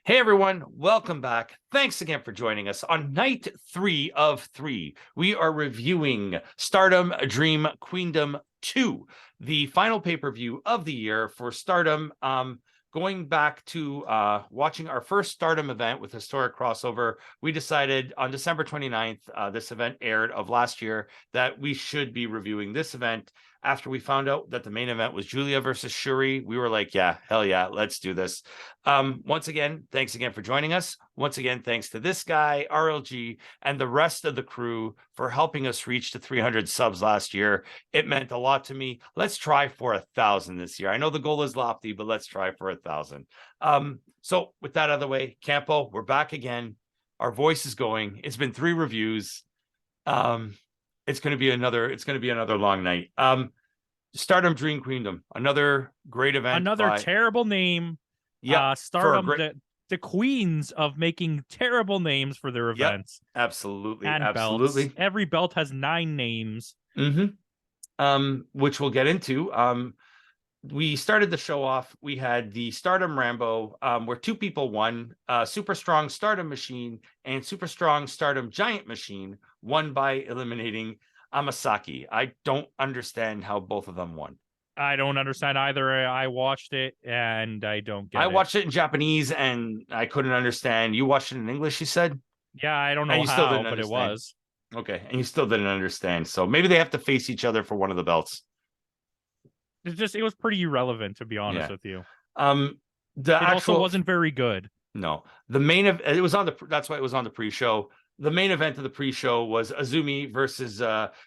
Hey everyone, welcome back. Thanks again for joining us on night 3 of 3. We are reviewing Stardom Dream Queendom 2, the final pay-per-view of the year for Stardom. Going back to watching our first Stardom event with Historic Crossover, we decided on December 29th, this event aired of last year, that we should be reviewing this event. After we found out that the main event was Giulia versus Syuri, we were like, yeah, hell yeah, let's do this. Once again, thanks again for joining us. Once again, thanks to this guy, RLG, and the rest of the crew for helping us reach to 300 subs last year. It meant a lot to me. Let's try for 1,000 this year. I know the goal is lofty, but let's try for 1,000. So with that out of the way, Campo, we're back again. Our voice is going. It's been 3 reviews. It's going to be another long night. Stardom Dream Queendom, another great event. Another terrible name. Yeah, Stardom, the queens of making terrible names for their events. Yep, absolutely, and absolutely. Belts. Every belt has 9 names. Which we'll get into. We started the show off. We had the Stardom Rambo, where 2 people won. Super Strong Stardom Machine and Super Strong Stardom Giant Machine won by eliminating Amasaki. I don't understand how both of them won. I don't understand either. I watched it and I don't get it. I watched it in Japanese and I couldn't understand. You watched it in English, you said? Yeah, I don't know how, but it was. Okay, and you still didn't understand. So maybe they have to face each other for one of the belts. It was pretty irrelevant, to be honest with you. It also wasn't very good. No, the main of it was on the. That's why it was on the pre-show. The main event of the pre-show was Azumi versus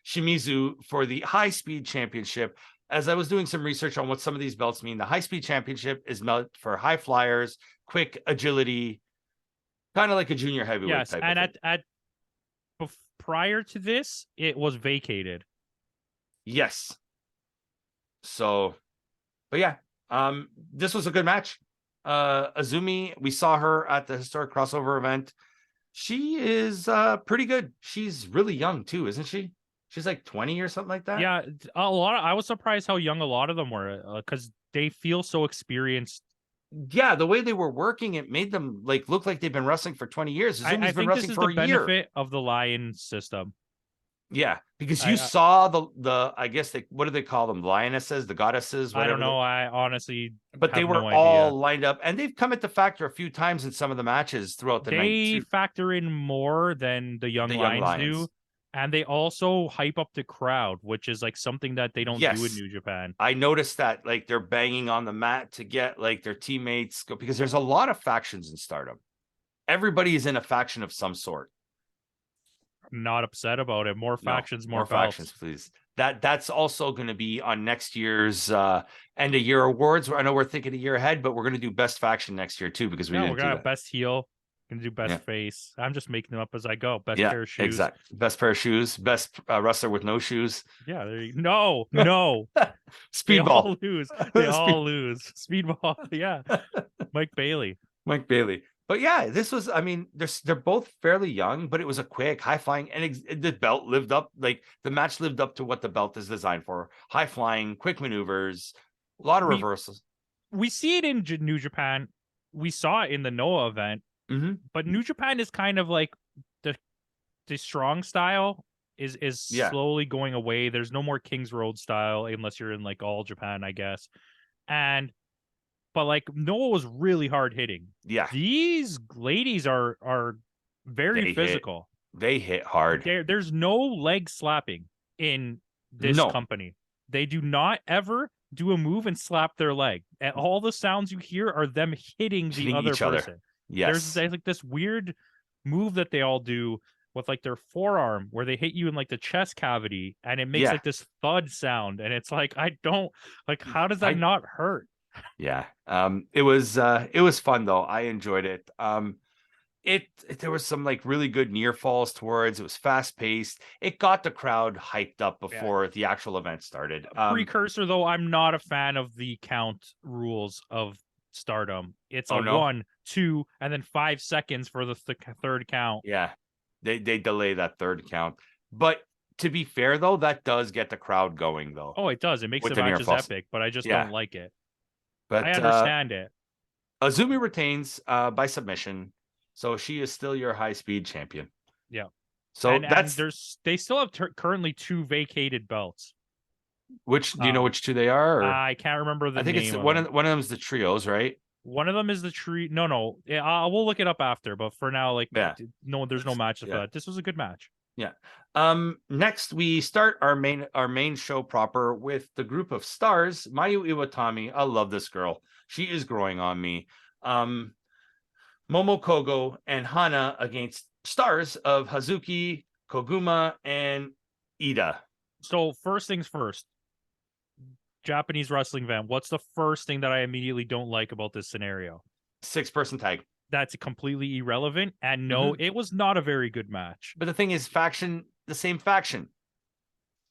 Shimizu for the High Speed Championship. As I was doing some research on what some of these belts mean, the High Speed Championship is meant for high flyers, quick agility, kind of like a junior heavyweight type. And prior to this, it was vacated. Yes. So, but yeah, this was a good match. Azumi, we saw her at the Historic Crossover event. She is pretty good. She's really young too, isn't she? She's like 20 or something like that. Yeah, I was surprised how young a lot of them were, because they feel so experienced. Yeah, the way they were working, it made them like look like they've been wrestling for 20 years. I think this is the benefit of the Lion system. Yeah, because you saw the I guess what do they call them? Lionesses, the goddesses, whatever. I don't know. I honestly, but they were all lined up, and they've come at the factor a few times in some of the matches throughout the night. They factor in more than the young lions do, and they also hype up the crowd, which is like something that they don't do in New Japan. I noticed that, like, they're banging on the mat to get like their teammates go, because there's a lot of factions in Stardom. Everybody is in a faction of some sort. Not upset about it. More factions, more factions, please. That's also going to be on next year's end of year awards. I know we're thinking a year ahead, but we're going to do best faction next year too, because we're gonna have best heel, gonna do best face. I'm just making them up as I go. Best pair of shoes, exactly. Best pair of shoes, best wrestler with no shoes. Yeah, there you no Speedball. They all lose. They all lose. Speedball. Yeah, Mike Bailey. But yeah, this was, I mean, they're both fairly young, but it was a quick, high flying, and the belt lived up, like the match lived up to what the belt is designed for. High flying, quick maneuvers, a lot of reversals. We see it in New Japan. We saw it in the Noah event, but New Japan is kind of like the strong style is slowly going away. There's no more King's Road style unless you're in like All Japan, I guess. But like Noah was really hard hitting. Yeah, these ladies are very physical. They hit hard. There's no leg slapping in this company. They do not ever do a move and slap their leg. And all the sounds you hear are them hitting the other person. Yes, there's like this weird move that they all do with like their forearm where they hit you in like the chest cavity, and it makes like this thud sound, and it's like, I don't like, how does that not hurt? Yeah. It was fun though. I enjoyed it. There was some like really good near falls towards. It was fast paced. It got the crowd hyped up before the actual event started. Precursor though, I'm not a fan of the count rules of Stardom. It's 1, 2, and then 5 seconds for the third count. Yeah, they delay that third count. But to be fair though, that does get the crowd going though. Oh, it does. It makes the matches epic, but I just don't like it. But I understand it. Azumi retains by submission, so she is still your high-speed champion. Yeah. So and they still have currently 2 vacated belts. Which do you know which 2 they are? Or? I can't remember the I think name. It's one of them is the trios, right? One of them is the tree. No. Yeah, we'll look it up after. But for now, like, no, there's no matches for that. This was a good match. Yeah. Next we start our main show proper with the group of stars. Mayu Iwatani. I love this girl. She is growing on me. Momo Kogo and Hana against stars of Hazuki, Koguma, and Ida. So first things first. Japanese wrestling fan. What's the first thing that I immediately don't like about this scenario? 6-person tag. That's completely irrelevant. And no, it was not a very good match. But the thing is, the same faction.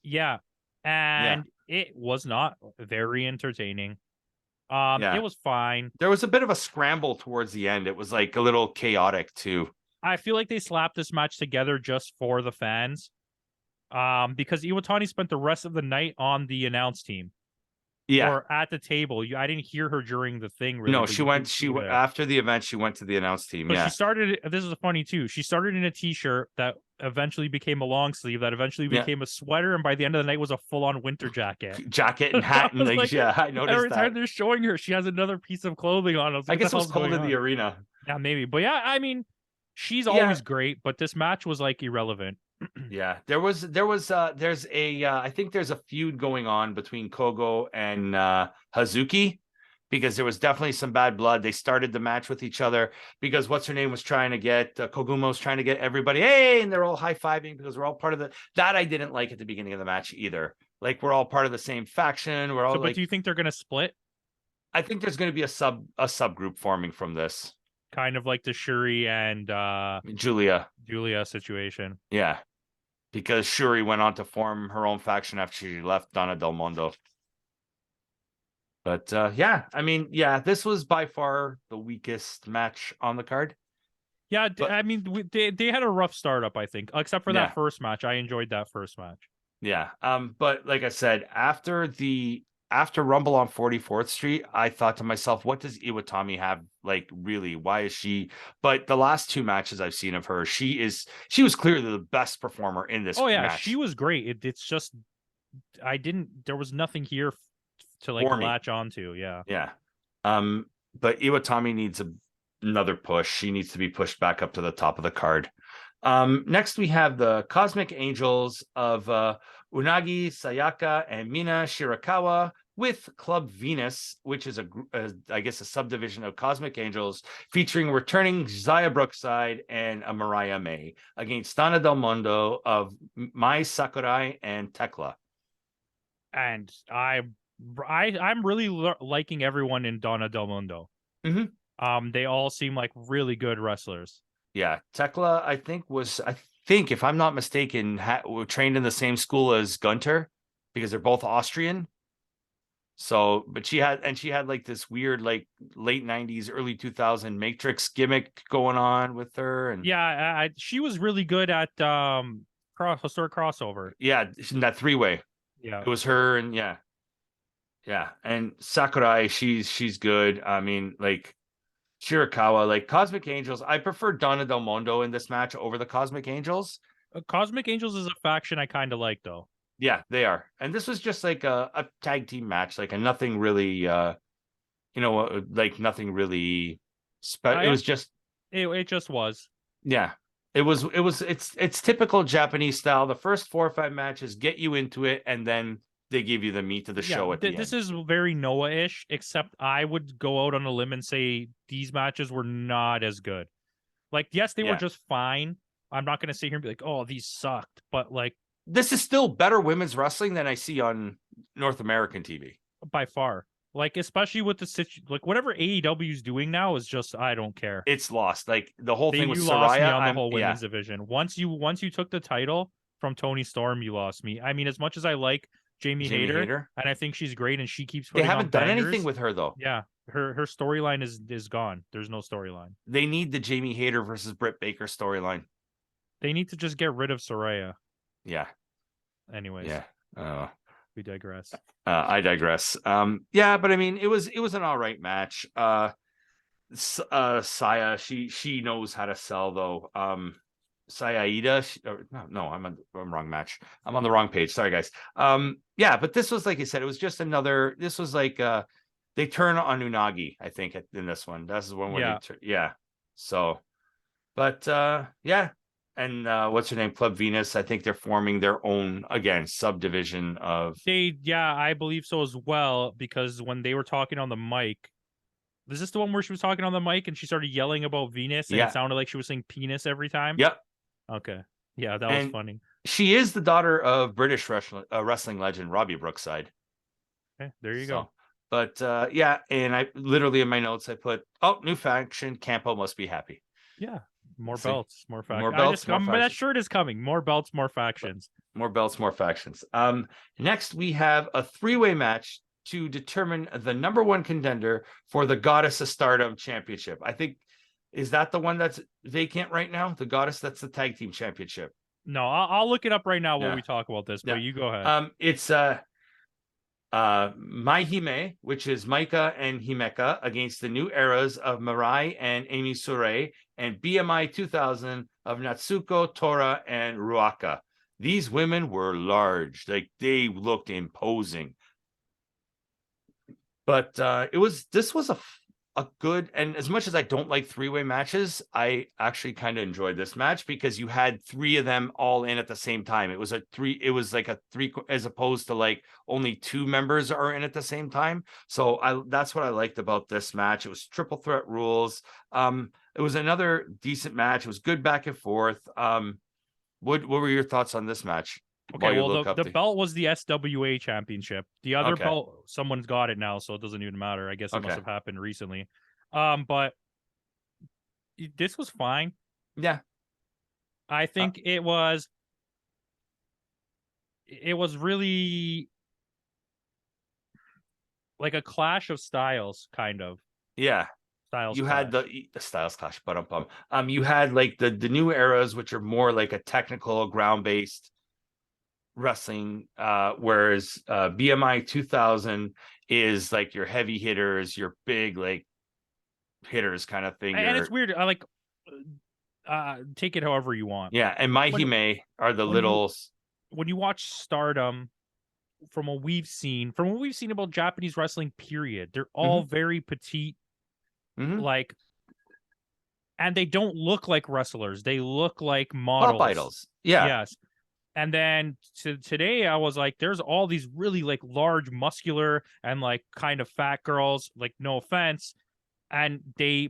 Yeah. And it was not very entertaining. It was fine. There was a bit of a scramble towards the end. It was like a little chaotic too. I feel like they slapped this match together just for the fans. Because Iwatani spent the rest of the night on the announce team. Yeah. Or at the table. I didn't hear her during the thing, really. No, she went after the event, she went to the announce team. But she started, this is funny too. She started in a t-shirt that eventually became a long sleeve, that eventually became a sweater, and by the end of the night was a full-on winter jacket. And hat and like, I noticed every time they're showing her, she has another piece of clothing on. I guess it was cold in the arena. Yeah, maybe. But yeah, I mean, she's always great, but this match was like irrelevant. Yeah, there's I think there's a feud going on between Kogo and Hazuki, because there was definitely some bad blood. They started the match with each other because what's her name was trying to get Koguma was trying to get everybody, hey, and they're all high-fiving because we're all part of that I didn't like at the beginning of the match either. Like, we're all part of the same faction. We're all but do you think they're gonna split? I think there's gonna be a subgroup forming from this. Kind of like the Syuri and Giulia situation. Yeah. Because Syuri went on to form her own faction after she left Donna Del Mondo. But this was by far the weakest match on the card. Yeah, I mean, they had a rough startup, I think, except for that first match. I enjoyed that first match. Yeah. But like I said, after Rumble on 44th Street, I thought to myself, what does Iwatani have? Like, really, why is she? But the last 2 matches I've seen of her, she was clearly the best performer in this match. She was great. It's just, there was nothing here to like latch onto. Yeah. Yeah. But Iwatani needs another push. She needs to be pushed back up to the top of the card. Next we have the Cosmic Angels of Unagi Sayaka and Mina Shirakawa with Club Venus, which is I guess a subdivision of Cosmic Angels, featuring returning Zaya Brookside and Mariah May against Donna Del Mondo of Mai Sakurai and Tekla. And I'm really liking everyone in Donna Del Mondo. They all seem like really good wrestlers. Yeah, Tekla, I think, if I'm not mistaken, trained in the same school as Gunter, because they're both Austrian. So, but she had like this weird, like, late 90s, early 2000 Matrix gimmick going on with her. And she was really good at historic crossover. Yeah, in that 3-way. Yeah, it was her, and yeah. And Sakurai, she's good. I mean, like, Shirakawa, like, Cosmic Angels. I prefer Donna Del Mondo in this match over the Cosmic Angels. Cosmic Angels is a faction I kind of like, though. Yeah, they are. And this was just like a tag team match, like nothing really, like nothing really. It was just. It just was. Yeah, it's typical Japanese style. The first 4 or 5 matches get you into it, and then they give you the meat of the show at the end. This is very Noah-ish, except I would go out on a limb and say these matches were not as good. Like, yes, they were just fine. I'm not going to sit here and be like, oh, these sucked. But, like, this is still better women's wrestling than I see on North American TV. By far. Like, especially with like, whatever AEW is doing now is just, I don't care. It's lost. Like, the whole thing with Saraya. You lost me on the whole women's division. Once you took the title from Tony Storm, you lost me. I mean, as much as I like Jamie Hayter, and I think she's great, and she keeps putting They haven't done bangers. anything with her, though. Yeah, her storyline is gone. There's no storyline. They need the Jamie Hayter versus Britt Baker storyline. They need to just get rid of Saraya. Yeah. Anyways. Yeah. We digress. I digress. But I mean, it was an all right match. Saya, she knows how to sell though. Sayaida, no, I'm on the wrong match. I'm on the wrong page. Sorry, guys. Yeah, but this was, like you said, it was just another. This was like they turn on Unagi, I think, in this one. That's the one where yeah. So, but yeah, and what's her name? Club Venus. I think they're forming their own again subdivision of. I believe so as well, because when they were talking on the mic. Is this the one where she was talking on the mic and she started yelling about Venus and it sounded like she was saying penis every time? Yep. Okay. Yeah, that was funny. She is the daughter of British wrestling legend Robbie Brookside. Okay, there you go. But yeah, and I literally in my notes I put, oh, new faction, Campo must be happy. Yeah. More belts, more factions. More belts, more factions. That shirt is coming. More belts, more factions. More belts, more factions. Next we have a 3-way match to determine the number 1 contender for the Goddess of Stardom Championship. I think, is that the one that's vacant right now? The Goddess, that's the tag team championship. No, I'll look it up right now while we talk about this, but you go ahead. It's Mai Hime, which is Maika and Himeka, against the new eras of Mirai and Amy Sure, and BMI 2000 of Natsuko, Tora, and Ruaka. These women were large. Like, they looked imposing. But this was a good, and as much as I don't like 3-way matches, I actually kind of enjoyed this match because you had 3 of them all in at the same time. It was like a 3, as opposed to like only 2 members are in at the same time. So that's what I liked about this match. It was triple threat rules. It was another decent match. It was good back and forth. What were your thoughts on this match? Okay, well, the belt was the SWA championship. The other belt, someone's got it now, so it doesn't even matter. I guess it must have happened recently. But this was fine. Yeah. I think it was really like a clash of styles, kind of. Yeah. You had the styles clash, but you had like the new eras, which are more like a technical ground-based wrestling, whereas BMI 2000 is like your heavy hitters, your big like hitters kind of thing. And it's weird. I like take it however you want. Yeah, and Mai Hime are the littles. When you watch Stardom, from what we've seen about Japanese wrestling, period, they're all very petite, like, and they don't look like wrestlers. They look like models. Pop idols. Yeah. Yes. And then today I was like, there's all these really like large, muscular and like kind of fat girls, like, no offense. And they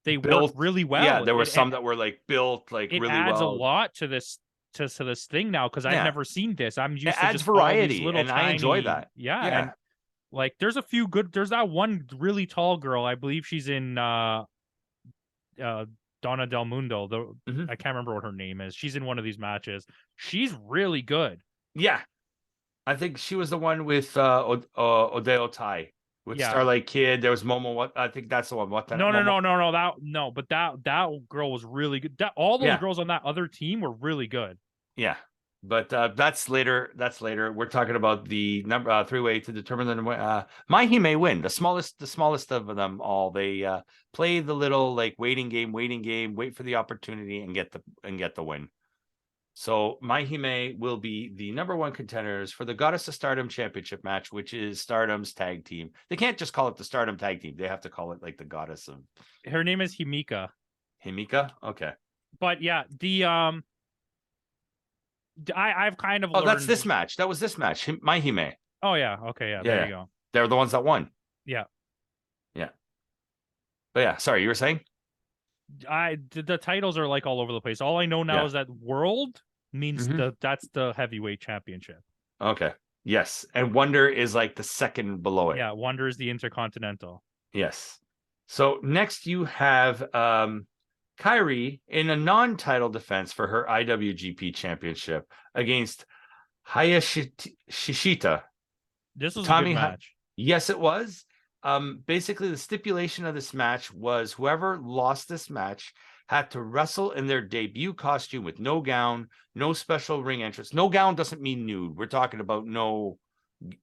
work really well. Yeah, there were some that were like built like really well. It adds a lot to this thing now, because I've never seen this. I'm used to adds just variety, little and tiny, I enjoy that. Yeah. And like there's that one really tall girl. I believe she's in Donna Del Mundo. I can't remember what her name is. She's in one of these matches. She's really good. Yeah. I think she was the one with Odeo Tai. With Starlight Kid. There was Momo. I think that's the one. No. But that girl was really good. All those girls on that other team were really good. Yeah. But that's later. We're talking about the number 3-way to determine the Mai Hime win. The smallest of them all. They play the little like waiting game, wait for the opportunity and get the win. So Mai Hime will be the number 1 contenders for the Goddess of Stardom Championship match, which is Stardom's tag team. They can't just call it the Stardom tag team. They have to call it like the Goddess of. Her name is Himeka. Himeka? Okay. But yeah, I've kind of learned... that's this match. That was this match. Mai Hime. Oh yeah. Okay. Yeah. There you go. They're the ones that won. Yeah. Yeah. But yeah, sorry, you were saying? The titles are like all over the place. All I know now is that World means that's the heavyweight championship. Okay. Yes. And Wonder is like the second below it. Yeah, Wonder is the Intercontinental. Yes. So next you have Kairi in a non-title defense for her IWGP championship against Hayashishita. This was a good match. Yes, it was. Basically, the stipulation of this match was whoever lost this match had to wrestle in their debut costume with no gown, no special ring entrance. No gown doesn't mean nude. We're talking about no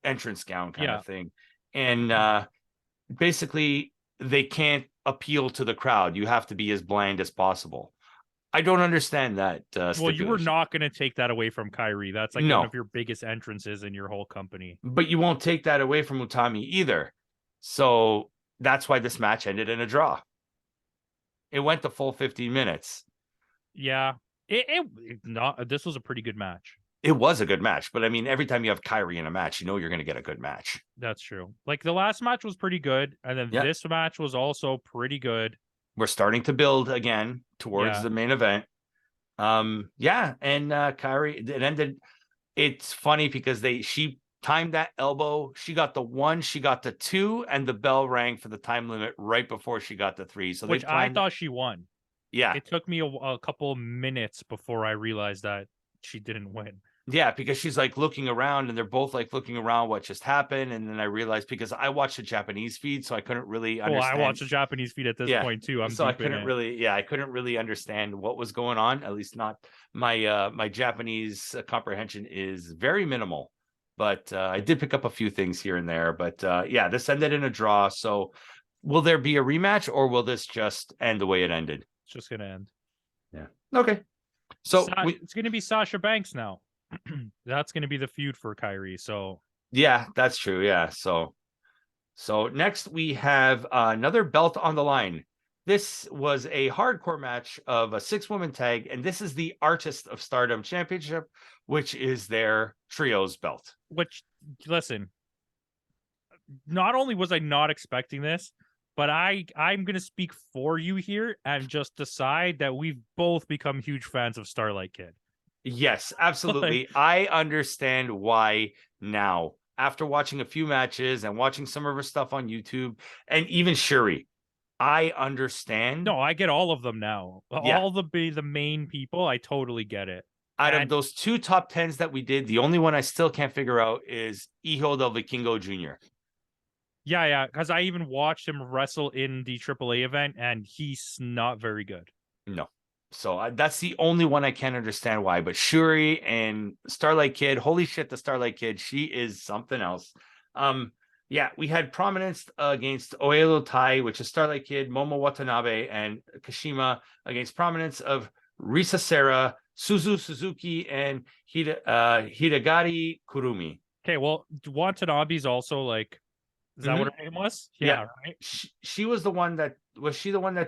entrance gown kind of thing. And basically, they can't appeal to the crowd. You have to be as bland as possible. I don't understand that. Well, you were not going to take that away from Kairi. That's like one of your biggest entrances in your whole company. But you won't take that away from Utami either. So that's why this match ended in a draw. It went the full 15 minutes. Yeah. This was a pretty good match. It was a good match, but I mean, every time you have Kairi in a match, you know you're going to get a good match. That's true. Like the last match was pretty good, and then this match was also pretty good. We're starting to build again towards the main event. And Kairi, it ended. It's funny because she timed that elbow. She got the 1, she got the 2, and the bell rang for the time limit right before she got the 3. So which I thought she won. Yeah, it took me a couple minutes before I realized that she didn't win. Yeah, because she's like looking around and they're both like looking around what just happened. And then I realized, because I watched the Japanese feed, so I couldn't really understand. Well, I watched the Japanese feed at this point too. I couldn't really understand what was going on. At least not my my Japanese comprehension is very minimal. But I did pick up a few things here and there. But this ended in a draw. So will there be a rematch, or will this just end the way it ended? It's just gonna end. Yeah. Okay. So it's gonna be Sasha Banks now. That's going to be the feud for Kairi. So yeah, that's true. Yeah. So next we have another belt on the line. This was a hardcore match of a 6-woman tag, and this is the Artist of Stardom Championship, which is their trios belt. Which, listen, not only was I not expecting this, but I'm going to speak for you here and just decide that we've both become huge fans of Starlight Kid. Yes, absolutely. I understand why now. After watching a few matches and watching some of her stuff on YouTube, and even Syuri, I understand. No, I get all of them now. Yeah. All the main people, I totally get it. Out of those 2 top 10s that we did, the only one I still can't figure out is Hijo del Vikingo Jr. Yeah, because I even watched him wrestle in the AAA event, and he's not very good. No. So that's the only one I can't understand why. But Syuri and Starlight Kid, holy shit, the Starlight Kid, she is something else. We had Prominence against Oelo Tai, which is Starlight Kid, Momo Watanabe, and Kashima against Prominence of Risa Sera, Suzu Suzuki, and Hidegari Kurumi. Okay, well, Watanabe's also like, is that what her name was? Yeah, right. She was the one that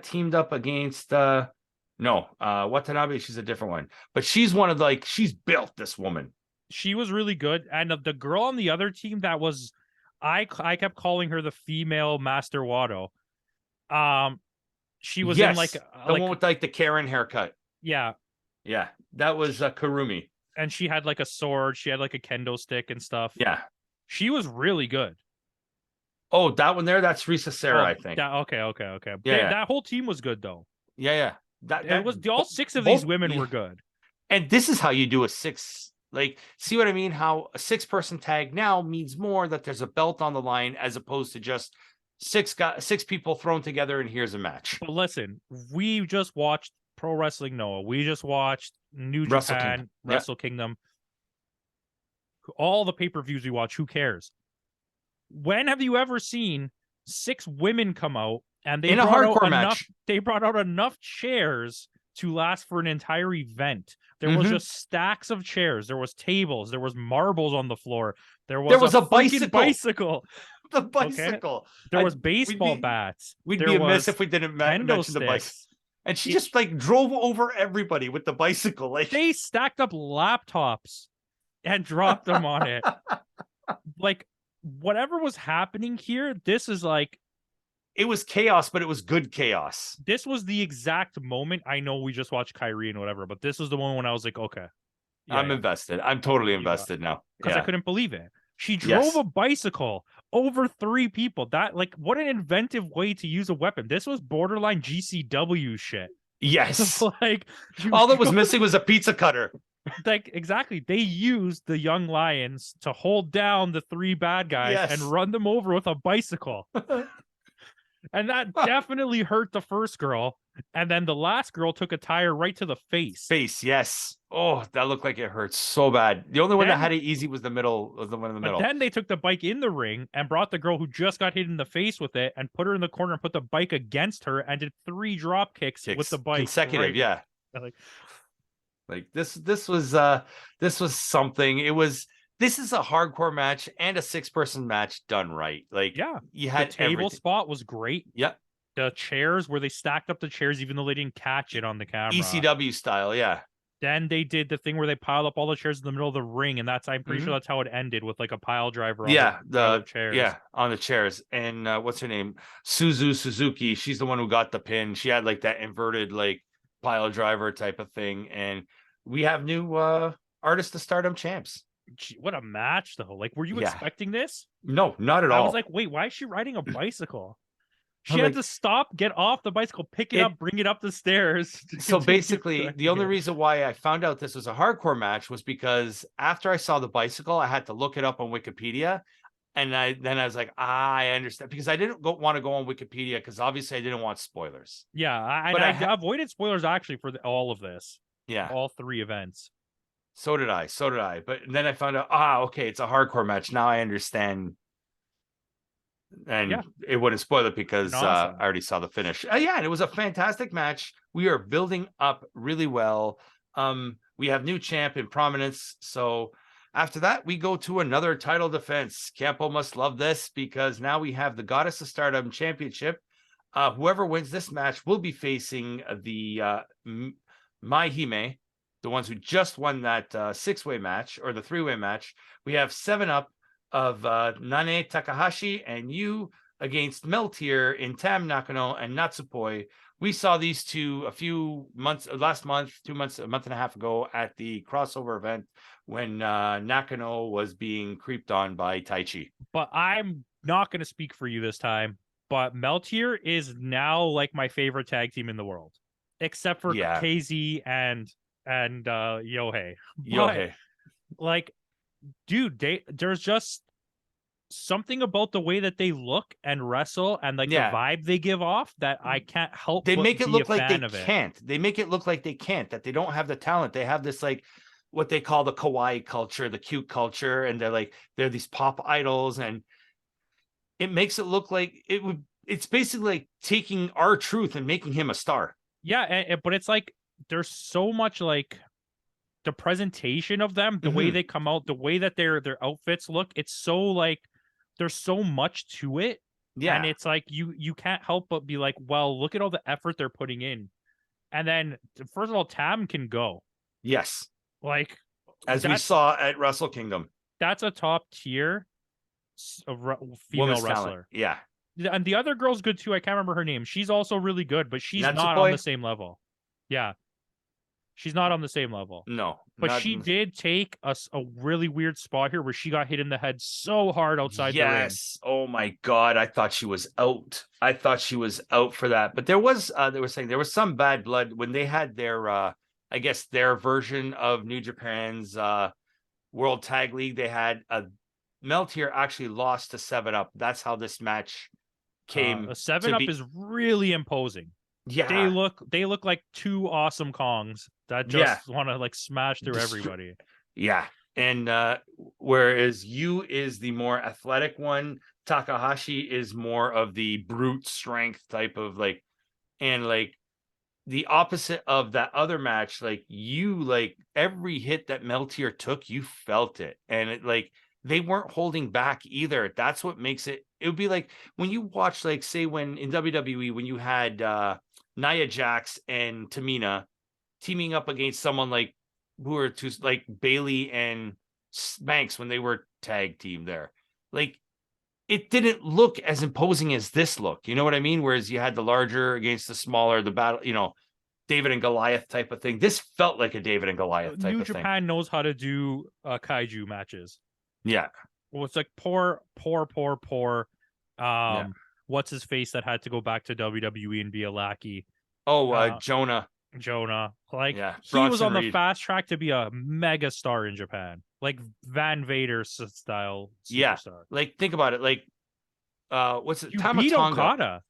teamed up against No, Watanabe, she's a different one. But she's one of she's built, this woman. She was really good. And the girl on the other team that was, I kept calling her the female Master Wado. She was in the one with the Karen haircut. Yeah. Yeah, that was Kurumi. And she had like a sword. She had like a kendo stick and stuff. Yeah. She was really good. Oh, that one there? That's Risa Sera, I think. Okay. Yeah. That whole team was good, though. Yeah. That was all 6 of these women were good. And this is how you do a 6. See what I mean? How a 6-person tag now means more that there's a belt on the line, as opposed to just 6 people thrown together and here's a match. But listen, we just watched Pro Wrestling Noah. We just watched New Japan, Wrestle Kingdom. All the pay-per-views we watch, who cares? When have you ever seen 6 women come out and they brought out enough chairs to last for an entire event? There was just stacks of chairs. There was tables. There was marbles on the floor. There was a bicycle. The bicycle. Okay? There was baseball bats. We'd be amiss if we didn't mention the bicycle. And she just drove over everybody with the bicycle. They stacked up laptops and dropped them on it. Whatever was happening here, this is it was chaos, but it was good chaos. This was the exact moment. I know we just watched Kairi and whatever, but this was the one when I was like, okay. I'm invested. I'm totally invested now. Because I couldn't believe it. She drove a bicycle over 3 people. That what an inventive way to use a weapon. This was borderline GCW shit. Yes. All that was missing was a pizza cutter. Exactly. They used the young lions to hold down the 3 bad guys and run them over with a bicycle. And that definitely hurt the first girl. And then the last girl took a tire right to the face. Yes. Oh, that looked like it hurt so bad. The only one that had it easy was the one in the middle. But then they took the bike in the ring and brought the girl who just got hit in the face with it and put her in the corner and put the bike against her and did 3 drop kicks with the bike. Consecutive, yeah. Like this was something. This is a hardcore match and a 6-person match done right. Like, yeah, you had the table spot was great. Yep. The chairs where they stacked up the chairs even though they didn't catch it on the camera. ECW style, yeah. Then they did the thing where they piled up all the chairs in the middle of the ring, and I'm pretty sure that's how it ended, with like a pile driver on the chairs. Yeah, on the chairs. And what's her name? Suzuki. She's the one who got the pin. She had like that inverted like pile driver type of thing. And we have new Artist of Stardom champs. Gee, what a match though. Like, were you expecting this? No, not at all. I was like, wait, why is she riding a bicycle? She had to stop, get off the bicycle, pick it up, bring it up the stairs. So basically, the only reason why I found out this was a hardcore match was because after I saw the bicycle, I had to look it up on Wikipedia. And I was like, I understand, because I didn't want to go on Wikipedia because obviously I didn't want spoilers. Yeah, I avoided spoilers actually for all of this. Yeah. All 3 events. So did I. But then I found out, okay, it's a hardcore match. Now I understand. And it wouldn't spoil it because I already saw the finish. And it was a fantastic match. We are building up really well. We have new champ in prominence. So after that, we go to another title defense. Campo must love this because now we have the Goddess of Stardom Championship. Whoever wins this match will be facing the Maihime, the ones who just won that 6-way match or the 3-way match. We have 7-Up of Nane Takahashi and you against Meltier in Tam Nakano and Natsupoi. We saw these two a few months, last month, 2 months, a month and a half ago at the crossover event when Nakano was being creeped on by Taichi. But I'm not going to speak for you this time, but Meltier is now like my favorite tag team in the world, except for KZ and Yohei. Yohei. Like, dude, there's just something about the way that they look and wrestle and like the vibe they give off that I can't help. They make it look like they can't. They make it look like they can't, that they don't have the talent. They have this like what they call the kawaii culture, the cute culture, and they're these pop idols, and it makes it look like it's basically like taking R-Truth and making him a star. Yeah, but it's like there's so much like the presentation of them, the way they come out, the way that their outfits look, it's so like there's so much to it. Yeah. And it's like you can't help but be like, well, look at all the effort they're putting in. And then first of all, Tam can go. Yes. Like as we saw at Wrestle Kingdom. That's a top tier female wrestler. Talent. Yeah. And the other girl's good too. I can't remember her name. She's also really good, but she's not on the same level. Yeah. She's not on the same level. No. But she did take a really weird spot here where she got hit in the head so hard outside the ring. Yes. Oh my God. I thought she was out. I thought she was out for that. But there was, they were saying there was some bad blood when they had their, I guess their version of New Japan's World Tag League. They had Meltier actually lost to 7-Up. That's how this match came. 7-Up is really imposing. Yeah, they look like 2 awesome Kongs that just want to like smash through everybody. Yeah, and whereas you is the more athletic one, Takahashi is more of the brute strength type of like, and like the opposite of that other match. Like you, like every hit that Meltier took, you felt it, and it like they weren't holding back either. That's what makes it. It would be like when you watch, like, say, when in WWE, when you had Nia Jax and Tamina teaming up against someone like who were to like Bailey and Banks when they were tag team there. Like it didn't look as imposing as this look. You know what I mean? Whereas you had the larger against the smaller, the battle, you know, David and Goliath type of thing. This felt like a David and Goliath type of thing. New Japan knows how to do kaiju matches. Yeah. Well, it's like poor. What's his face that had to go back to WWE and be a lackey? Oh, Jonah. Like he was on the fast track to be a mega star in Japan, like Van Vader style superstar. Like think about it. Like, what's it? You beat Okada.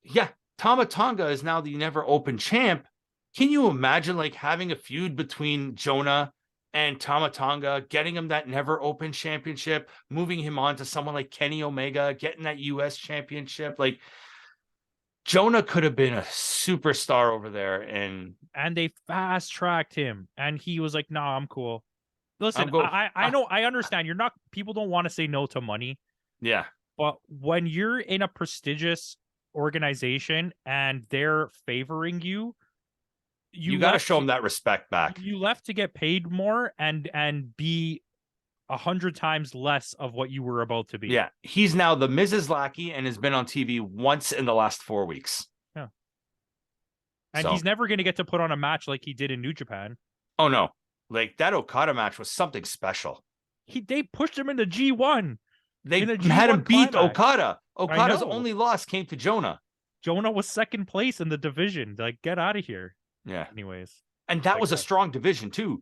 Yeah, Tama Tonga is now the never open champ. Can you imagine like having a feud between Jonah and Tama Tonga, getting him that never open championship, moving him on to someone like Kenny Omega, getting that US championship? Like Jonah could have been a superstar over there, and they fast tracked him, and he was like, "Nah, I'm cool." Listen, I know, I understand. You're not, people don't want to say no to money. Yeah. But when you're in a prestigious organization and they're favoring you, you got to show them that respect back. You left to get paid more and be 100 times less of what you were about to be. Yeah, he's now the Mrs. Lackey and has been on TV once in the last 4 weeks. Yeah, and he's never going to get to put on a match like he did in New Japan. Oh no, like that Okada match was something special. They pushed him into G1. They had him beat Okada. Okada's only loss came to Jonah. Jonah was second place in the division. Like, get out of here. Yeah. Anyways. And that was a strong division too.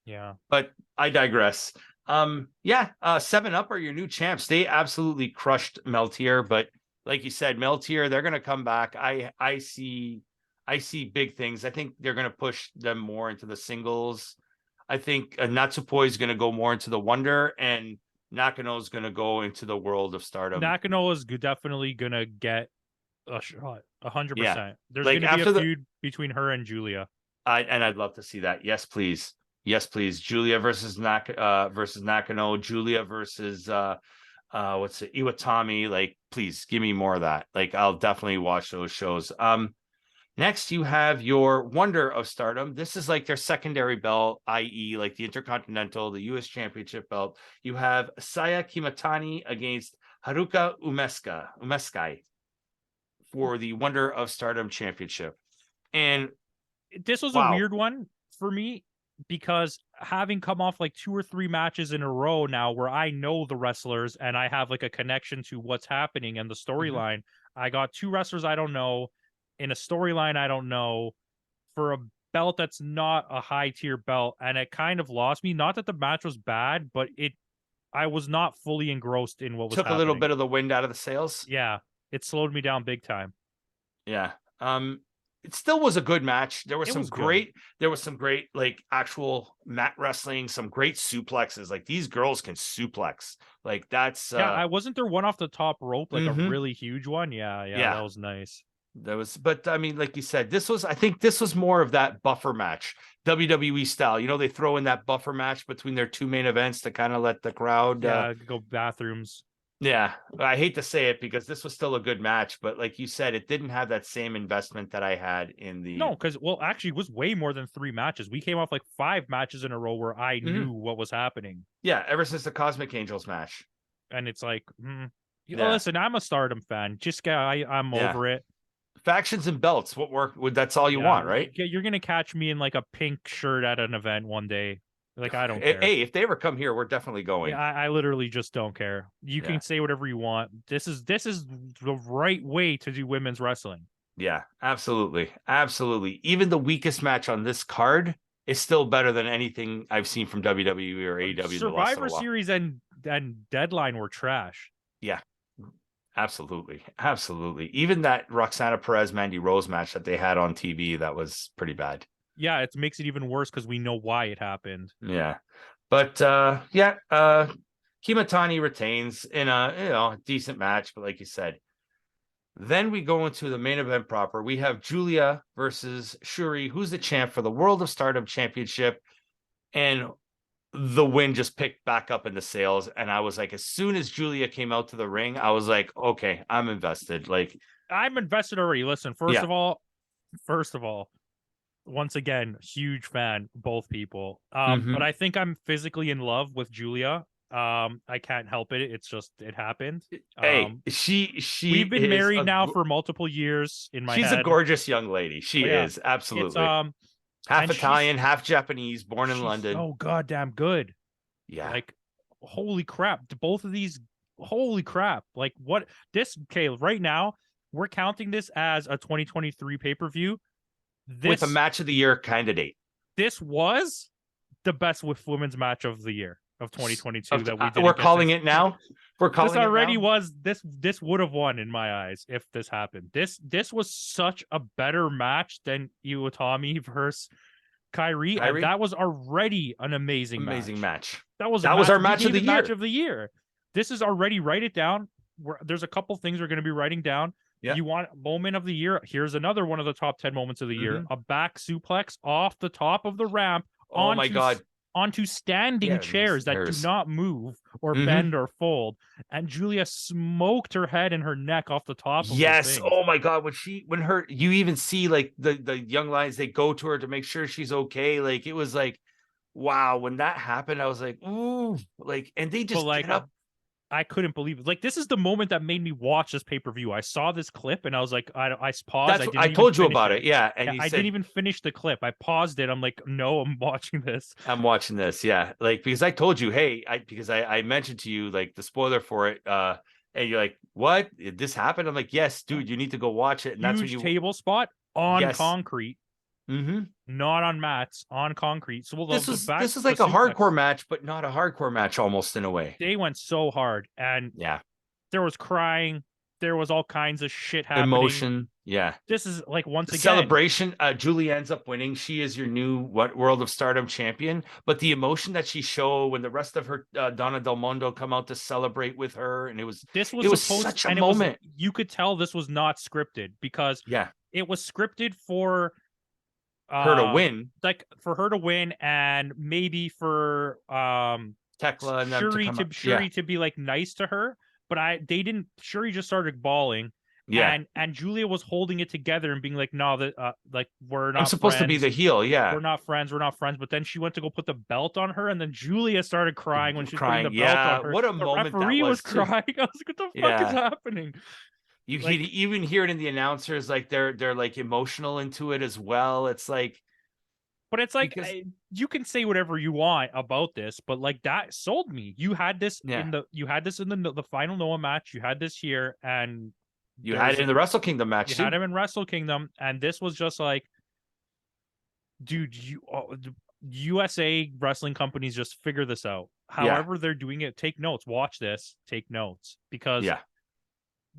Yeah. But I digress. 7-Up are your new champs. They absolutely crushed Meltier, but like you said, Meltier, they're gonna come back. I see big things. I think they're gonna push them more into the singles. I think Natsupoi is gonna go more into the Wonder, and Nakano is gonna go into the World of Stardom. Nakano is definitely gonna get a shot, 100%. Yeah. There's like, gonna be a feud between her and Giulia. I'd love to see that. Yes, please. Yes, please. Giulia versus Nakano. Giulia versus Iwatani. Like, please give me more of that. Like, I'll definitely watch those shows. Next, you have your Wonder of Stardom. This is like their secondary belt, i.e., like the Intercontinental, the U.S. Championship belt. You have Saya Kimatani against Haruka Umeskai for the Wonder of Stardom Championship. And this was a weird one for me, because having come off like 2 or 3 matches in a row now where I know the wrestlers and I have like a connection to what's happening and the storyline, I got 2 wrestlers I don't know in a storyline I don't know for a belt that's not a high tier belt, and it kind of lost me. Not that the match was bad, but I was not fully engrossed in what was happening. A little bit of the wind out of the sails. Yeah, it slowed me down big time. Yeah. It still was a good match. There was some great like actual mat wrestling, some great suplexes. Like, these girls can suplex. Like, that's I wasn't there one off the top rope, like a really huge one. Yeah, that was nice. But I mean, like you said, I think this was more of that buffer match, WWE style. You know, they throw in that buffer match between their 2 main events to kind of let the crowd go bathrooms. Yeah, I hate to say it because this was still a good match, but like you said, it didn't have that same investment that I had in the. No, because actually, it was way more than 3 matches. We came off like 5 matches in a row where I knew what was happening. Yeah, ever since the Cosmic Angels match. And it's like, listen, I'm a Stardom fan. Just I'm over it. Factions and belts. That's all you want, right? You're gonna catch me in like a pink shirt at an event one day. Like, I don't care. Hey, if they ever come here, we're definitely going. Yeah, I literally just don't care. You can say whatever you want. This is the right way to do women's wrestling. Yeah, absolutely. Absolutely. Even the weakest match on this card is still better than anything I've seen from WWE or AEW. Survivor Series and Deadline were trash. Yeah. Absolutely. Absolutely. Even that Roxana Perez Mandy Rose match that they had on TV, that was pretty bad. Yeah, it makes it even worse because we know why it happened. Yeah. But Kimatani retains in a decent match, but like you said, then we go into the main event proper. We have Giulia versus Syuri, who's the champ for the World of Stardom Championship, and the wind just picked back up in the sails. And I was like, as soon as Giulia came out to the ring, I was like, okay, I'm invested. Like, I'm invested already. Listen, first of all, once again, huge fan, both people. But I think I'm physically in love with Giulia. I can't help it. It's just, it happened. Hey, we've been married now for multiple years in my head. She's a gorgeous young lady. She is, absolutely. Half Italian, half Japanese, born in London. Oh, goddamn good. Yeah. Like, holy crap. Both of these, holy crap. Like, what this, okay, right now, we're counting this as a 2023 pay-per-view. With a match of the year candidate. This was the best with women's match of the year. of 2022 that we didn't. We're calling it now. We're calling this already it now? was this would have won in my eyes if this happened. This was such a better match than Iwatani versus Kyrie, and that was already an amazing match. That was our match of the year. Match of the year. This is already, write it down. There's a couple things we're going to be writing down. Yeah. You want moment of the year? Here's another one of the top 10 moments of the year. A back suplex off the top of the ramp. Oh my God. Onto standing chairs that do not move or bend or fold. And Giulia smoked her head and her neck off the top of the thing. Oh my God. You even see like the young lions, they go to her to make sure she's okay. Like it was like, wow. When that happened, I was like, ooh, like, and they just get up. I couldn't believe it. Like, this is the moment that made me watch this pay-per-view. I saw this clip and I was like, I paused. I told you about it. Yeah. And I didn't even finish the clip. I paused it. I'm like, no, I'm watching this. Yeah. Like, because I told you, hey, because I mentioned to you, like the spoiler for it. And you're like, what? Did this happen? I'm like, yes, dude, you need to go watch it. And that's when table spot on concrete. Not on mats, on concrete. So this is like a hardcore match, but not a hardcore match, almost in a way. They went so hard, and there was crying, there was all kinds of shit happening. Emotion, yeah. This is like once again celebration. Giulia ends up winning. She is your new World of Stardom champion. But the emotion that she showed when the rest of her Donna Del Mondo come out to celebrate with her, and it was such a moment. You could tell this was not scripted because it was scripted for her to win, like for her to win, and maybe for Tekla and Syuri to be like nice to her, but they didn't. Syuri just started bawling, and Giulia was holding it together and being like, "No, like we're not. I'm supposed to be the heel, we're not friends. But then she went to go put the belt on her, and then Giulia started crying when she was putting the belt on her. What a moment! The referee was crying. I was like, "What the fuck is happening?" You can even hear it in the announcers, like they're like emotional into it as well. It's like, but it's like you can say whatever you want about this, but like that sold me. You had this in the final Noah match. You had this here, and you had it in the Wrestle Kingdom match. You had him in Wrestle Kingdom, and this was just like, dude, USA wrestling companies just figure this out. However they're doing it, take notes. Watch this. Take notes because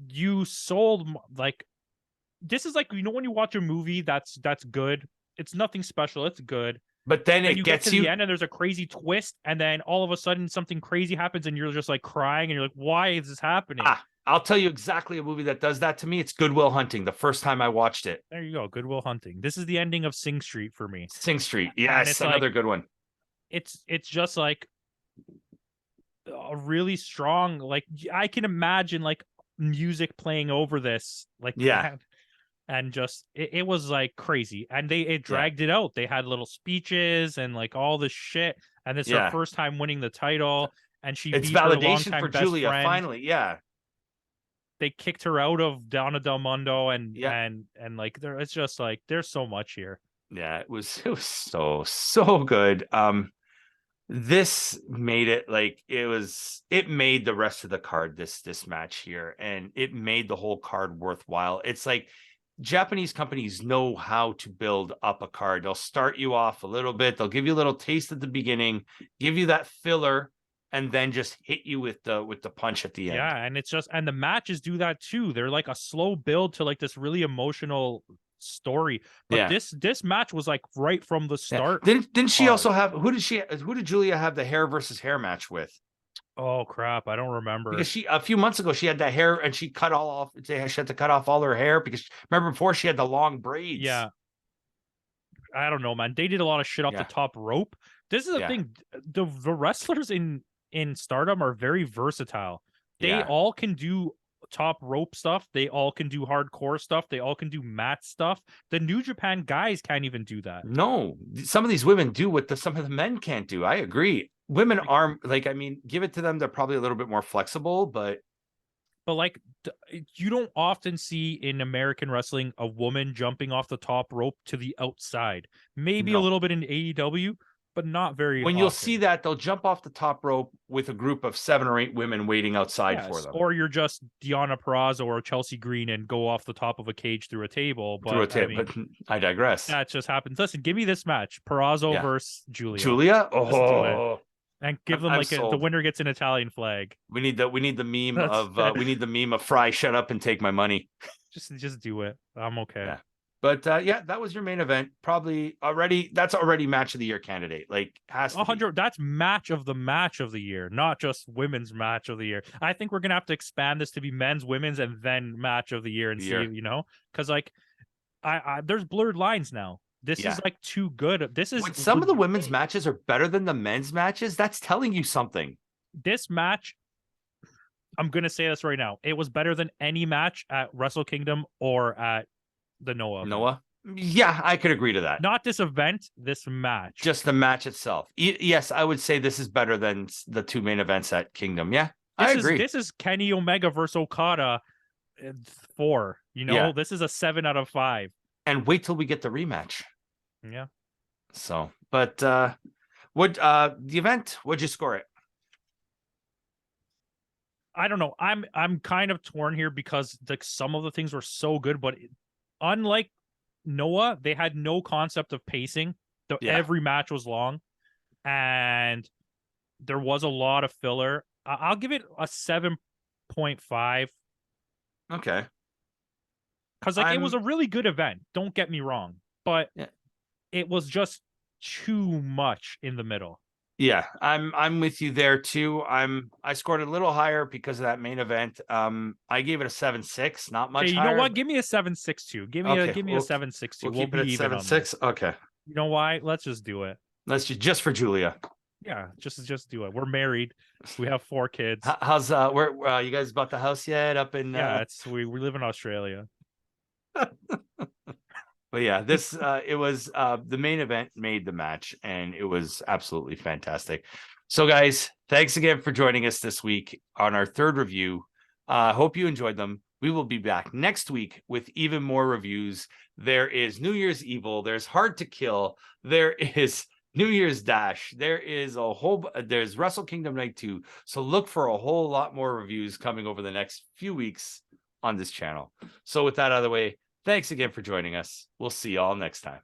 you sold like this is like, you know, when you watch a movie that's good, it's nothing special, it's good, but then it gets to the end and there's a crazy twist, and then all of a sudden something crazy happens and you're just like crying and you're like, why is this happening? I'll tell you exactly a movie that does that to me. It's Good Will Hunting. The first time I watched it. There you go. Good Will Hunting. This is the ending of Sing Street for me. Sing Street, yes, another good one. It's just like a really strong, like I can imagine like music playing over this, like and just it was like crazy, and it dragged it out. They had little speeches and like all this shit, and it's her first time winning the title, and it's validation for Giulia friend. Finally. They kicked her out of Donna Del Mondo, and like it's just like there's so much here. It was so good. This made it like it made the rest of the card, this match here, and it made the whole card worthwhile. It's like Japanese companies know how to build up a card. They'll start you off a little bit, they'll give you a little taste at the beginning, give you that filler, and then just hit you with the punch at the end. And it's just, and the matches do that too. They're like a slow build to like this really emotional story, but this match was like right from the start. Didn't she also have who did Giulia have the hair versus hair match with? Oh crap, I don't remember. Because a few months ago she had that hair and she cut all off. She had to cut off all her hair because remember before she had the long braids. I don't know, man. They did a lot of shit off the top rope. This is the thing. The wrestlers in Stardom are very versatile. They all can do top rope stuff, they all can do hardcore stuff, they all can do mat stuff. The New Japan guys can't even do that. No, some of these women do what some of the men can't do. I agree. Women are like, I mean, give it to them, they're probably a little bit more flexible, but like you don't often see in American wrestling a woman jumping off the top rope to the outside. Maybe a little bit in AEW, but not very when often. You'll see that they'll jump off the top rope with a group of 7 or 8 women waiting outside for them. Or you're just Deonna Purrazzo or Chelsea Green and go off the top of a cage through a table. But I digress. That just happens. Listen, give me this match. Purrazzo versus Giulia. Giulia? Oh, And give them like the winner gets an Italian flag. We need the meme of Fry, shut up and take my money. Just do it. I'm okay. Yeah. But yeah, that was your main event. Probably that's already match of the year candidate. Like, has to 100. That's match of the year, not just women's match of the year. I think we're gonna have to expand this to be men's, women's, and then match of the year and see, you know, because like I there's blurred lines now. This is like too good. This is some of the women's matches are better than the men's matches. That's telling you something. This match, I'm gonna say this right now. It was better than any match at Wrestle Kingdom or at the Noah. Noah? Yeah, I could agree to that. Not this event, this match. Just the match itself. Yes, I would say this is better than the two main events at Kingdom. Yeah, I agree. This is Kenny Omega versus Okada 4. You know, this is a 7 out of 5. And wait till we get the rematch. Yeah. So, but the event, what'd you score it? I don't know. I'm kind of torn here because like some of the things were so good, but unlike Noah, they had no concept of pacing. Every match was long, and there was a lot of filler. I'll give it a 7.5. Okay. Because like it was a really good event. Don't get me wrong, but it was just too much in the middle. Yeah, I'm with you there too. I scored a little higher because of that main event. I gave it a 7.6, not much. Hey, you higher. know what? Give me a 7.62. Give me a 7.62. We'll keep it at 7.6. Okay. You know why? Let's just do it. Let's just for Giulia. Yeah, just do it. We're married. We have 4 kids. How's where you guys bought the house yet? Up in we live in Australia. But yeah, this it was the main event made the match, and it was absolutely fantastic. So guys, thanks again for joining us this week on our third review. Hope you enjoyed them. We will be back next week with even more reviews. There is New Year's Evil, there's Hard to Kill, there is New Year's Dash, there's Wrestle Kingdom Night 2. So look for a whole lot more reviews coming over the next few weeks on this channel. So with that out of the way, thanks again for joining us. We'll see y'all next time.